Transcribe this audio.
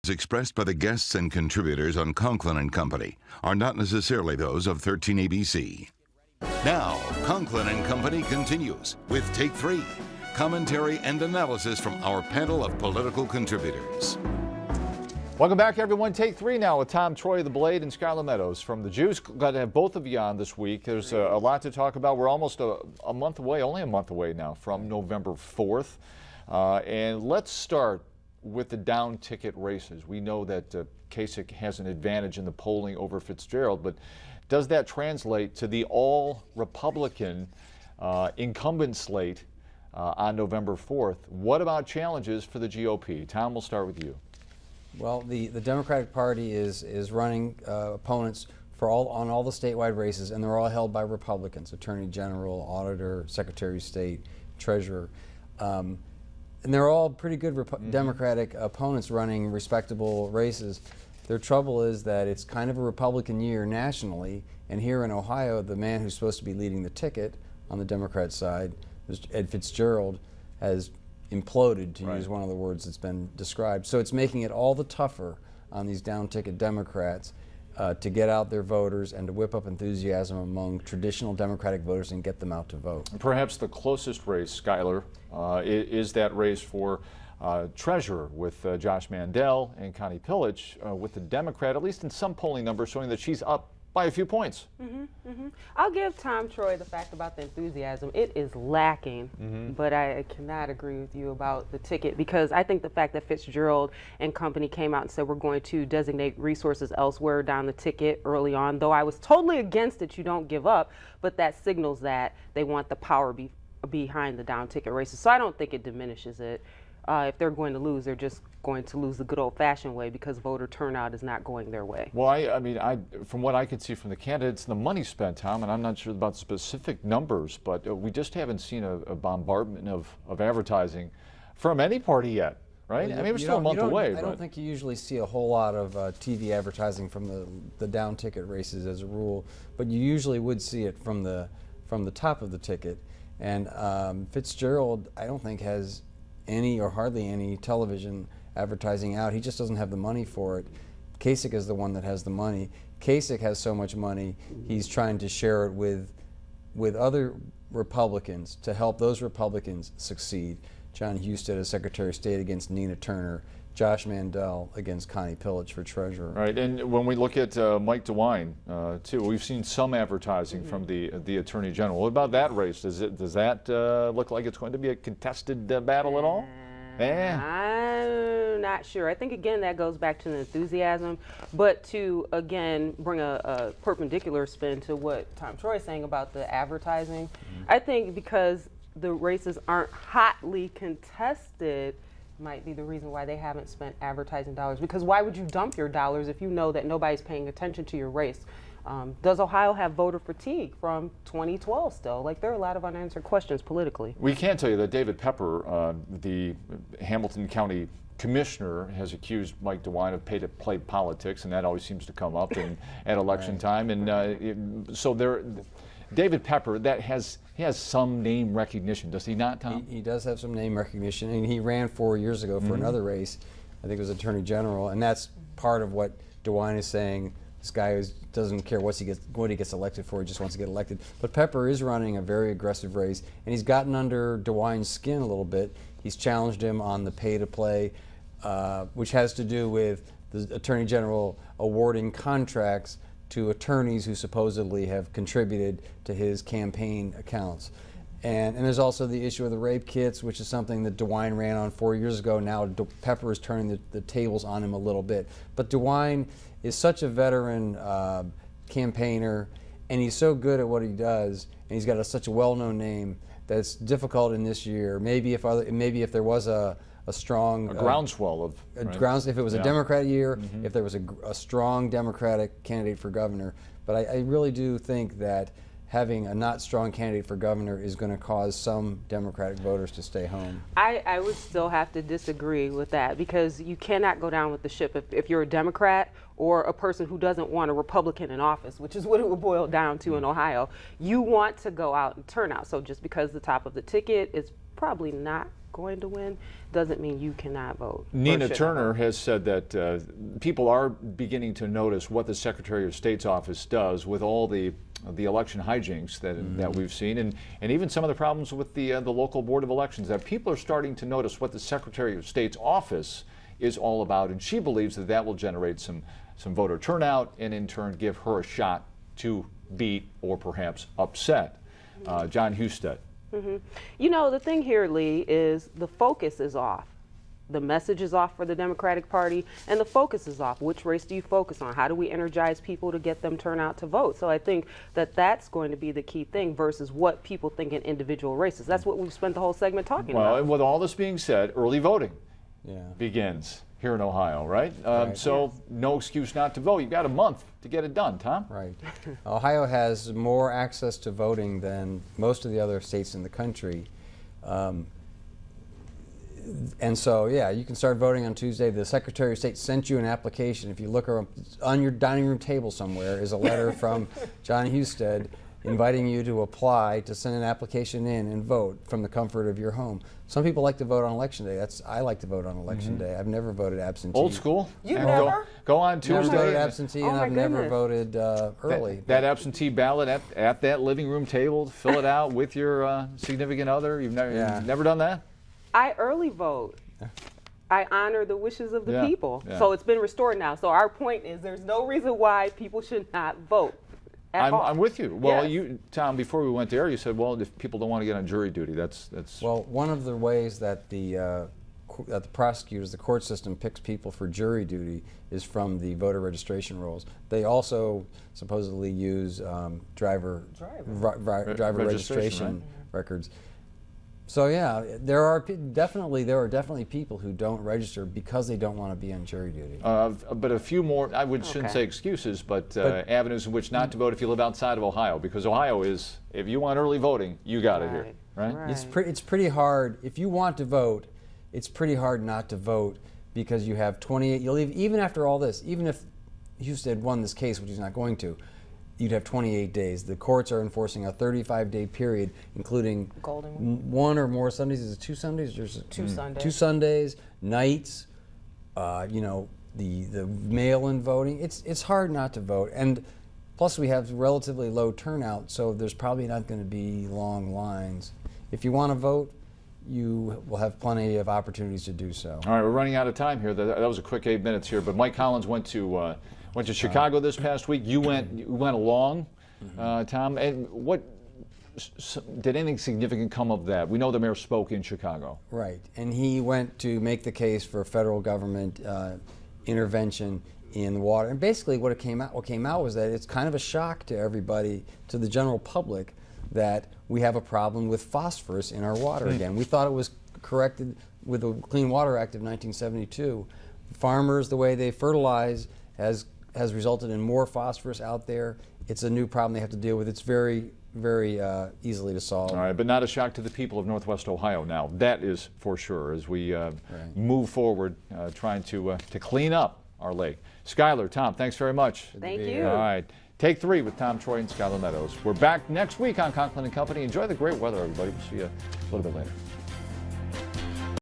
Expressed by the guests and contributors on Conklin and Company are not necessarily those of 13 ABC. Now, Conklin and Company continues with Take 3, commentary and analysis from our panel of political contributors. Welcome back, everyone. Take 3 now with Tom Troy of The Blade and Skylar Meadows from The Juice. Glad to have both of you on this week. There's a lot to talk about. We're almost a month away, only a month away now from November 4th. And let's start with the down ticket races. We know that Kasich has an advantage in the polling over Fitzgerald, but does that translate to the all-Republican incumbent slate on November 4th? What about challenges for the GOP? Tom, we'll start with you. Well, the Democratic Party is running opponents for on all the statewide races, and they're all held by Republicans: Attorney General, Auditor, Secretary of State, Treasurer. And they're all pretty good Democratic opponents running respectable races. Their trouble is that it's kind of a Republican year nationally, and here in Ohio, the man who's supposed to be leading the ticket on the Democrat side, Ed Fitzgerald, has imploded, to use one of the words that's been described. So it's making it all the tougher on these down-ticket Democrats to get out their voters and to whip up enthusiasm among traditional Democratic voters and get them out to vote. Perhaps the closest race, Skylar, is that race for treasurer with Josh Mandel and Connie Pillich, with the Democrat, at least in some polling numbers, showing that she's up by a few points. I'll give Tom Troy the fact about the enthusiasm. It is lacking, but I cannot agree with you about the ticket, because I think the fact that Fitzgerald and company came out and said we're going to designate resources elsewhere down the ticket early on, though I was totally against it, you don't give up, but that signals that they want the power behind the down ticket races. So I don't think it diminishes it. If they're going to lose, they're just going to lose the good old-fashioned way, because voter turnout is not going their way. Well, I mean, from what I can see from the candidates, the money spent, Tom, and I'm not sure about specific numbers, but we just haven't seen a bombardment of advertising from any party yet, right? Well, I mean, we're still a month away. I don't think you usually see a whole lot of TV advertising from the down ticket races as a rule, but you usually would see it from the top of the ticket. And Fitzgerald, I don't think, has any or hardly any television advertising out. He just doesn't have the money for it. Kasich is the one that has the money. Kasich has so much money, he's trying to share it with other Republicans to help those Republicans succeed. John Husted as Secretary of State against Nina Turner, Josh Mandel against Connie Pillich for treasurer. Right, and when we look at Mike DeWine, too, we've seen some advertising from the Attorney General. What about that race? Does that look like it's going to be a contested battle at all? I'm not sure. I think, again, that goes back to the enthusiasm, but to, again, bring a perpendicular spin to what Tom Troy is saying about the advertising, I think because the races aren't hotly contested, might be the reason why they haven't spent advertising dollars. Because why would you dump your dollars if you know that nobody's paying attention to your race? Does Ohio have voter fatigue from 2012 still? Like, there are a lot of unanswered questions politically. We can tell you that David Pepper, the Hamilton County Commissioner, has accused Mike DeWine of pay-to-play politics, and that always seems to come up at election time. And so David Pepper, he has some name recognition, does he not, Tom? He does have some name recognition, and he ran 4 years ago for another race. I think it was Attorney General, and that's part of what DeWine is saying. This guy doesn't care what he gets elected for; he just wants to get elected. But Pepper is running a very aggressive race, and he's gotten under DeWine's skin a little bit. He's challenged him on the pay-to-play, which has to do with the Attorney General awarding contracts to attorneys who supposedly have contributed to his campaign accounts. And there's also the issue of the rape kits, which is something that DeWine ran on 4 years ago. Now Pepper is turning the tables on him a little bit. But DeWine is such a veteran campaigner, and he's so good at what he does, and he's got such a well-known name that it's difficult in this year. Maybe if there was a strong groundswell of if it was a Democrat year, if there was a strong Democratic candidate for governor. But I really do think that having a not strong candidate for governor is going to cause some Democratic voters to stay home. I would still have to disagree with that, because you cannot go down with the ship if you're a Democrat or a person who doesn't want a Republican in office, which is what it would boil down to in Ohio. You want to go out and turn out. So just because the top of the ticket is probably not going to win doesn't mean you cannot vote. or Nina should Turner vote. has said that people are beginning to notice what the Secretary of State's office does with all the election hijinks that we've seen, and even some of the problems with the local Board of Elections, that people are starting to notice what the Secretary of State's office is all about, and she believes that that will generate some voter turnout and in turn give her a shot to beat or perhaps upset John Husted. You know, the thing here, Lee, is the focus is off. The message is off for the Democratic Party, and the focus is off. Which race do you focus on? How do we energize people to get them turn out to vote? So I think that that's going to be the key thing versus what people think in individual races. That's what we've spent the whole segment talking Well, about. and with all this being said, early voting Yeah. begins here in Ohio, right? Right. So no excuse not to vote. You've got a month to get it done, Tom. Right. Ohio has more access to voting than most of the other states in the country. And so, yeah, you can start voting on Tuesday. The Secretary of State sent you an application. If you look on your dining room table somewhere is a letter from John Husted inviting you to apply to send an application in and vote from the comfort of your home. Some people like to vote on Election Day. I like to vote on Election Day. I've never voted absentee. Old school. You And never? Go on Never voted Tuesday. absentee, Oh and my I've never goodness. voted early. That absentee ballot at that living room table, fill it out with your significant other. You've never done that? I early vote. I honor the wishes of the Yeah, people. yeah. So it's been restored now. So our point is there's no reason why people should not vote at all. I'm with you. Well, Yes. Tom, before we went there, you said, well, if people don't want to get on jury duty, that's. Well, one of the ways that the prosecutors, the court system, picks people for jury duty is from the voter registration rolls. They also supposedly use driver registration, registration records. So yeah, there are definitely people who don't register because they don't want to be on jury duty. But a few more, shouldn't Okay. say excuses, but avenues in which not to vote if you live outside of Ohio, because Ohio is, if you want early voting, you got it here, right? It's pretty hard if you want to vote. It's pretty hard not to vote because you have 28. You'll even after all this, even if Husted won this case, which he's not going to, you'd have 28 days. The courts are enforcing a 35-day period, including Golden one or more Sundays. Is it 2 Sundays? There's Two Sundays. 2 Sundays, nights. The mail-in voting. It's hard not to vote, and plus we have relatively low turnout, so there's probably not going to be long lines. If you want to vote, you will have plenty of opportunities to do so. All right, we're running out of time here. That was a quick 8 minutes here, but Mike Collins went to Chicago this past week. You went along, Tom. And did anything significant come of that? We know the mayor spoke in Chicago. Right, and he went to make the case for federal government intervention in water. And basically, what came out was that it's kind of a shock to everybody, to the general public, that we have a problem with phosphorus in our water again. We thought it was corrected with the Clean Water Act of 1972. Farmers, the way they fertilize, has resulted in more phosphorus out there. It's a new problem they have to deal with. It's very, very easily to solve. All right, but not a shock to the people of Northwest Ohio now. That is for sure, as we move forward, trying to clean up our lake. Skylar, Tom, thanks very much. Thank you. All right. Take 3 with Tom Troy and Skylar Meadows. We're back next week on Conklin and Company. Enjoy the great weather, everybody. We'll see you a little bit later.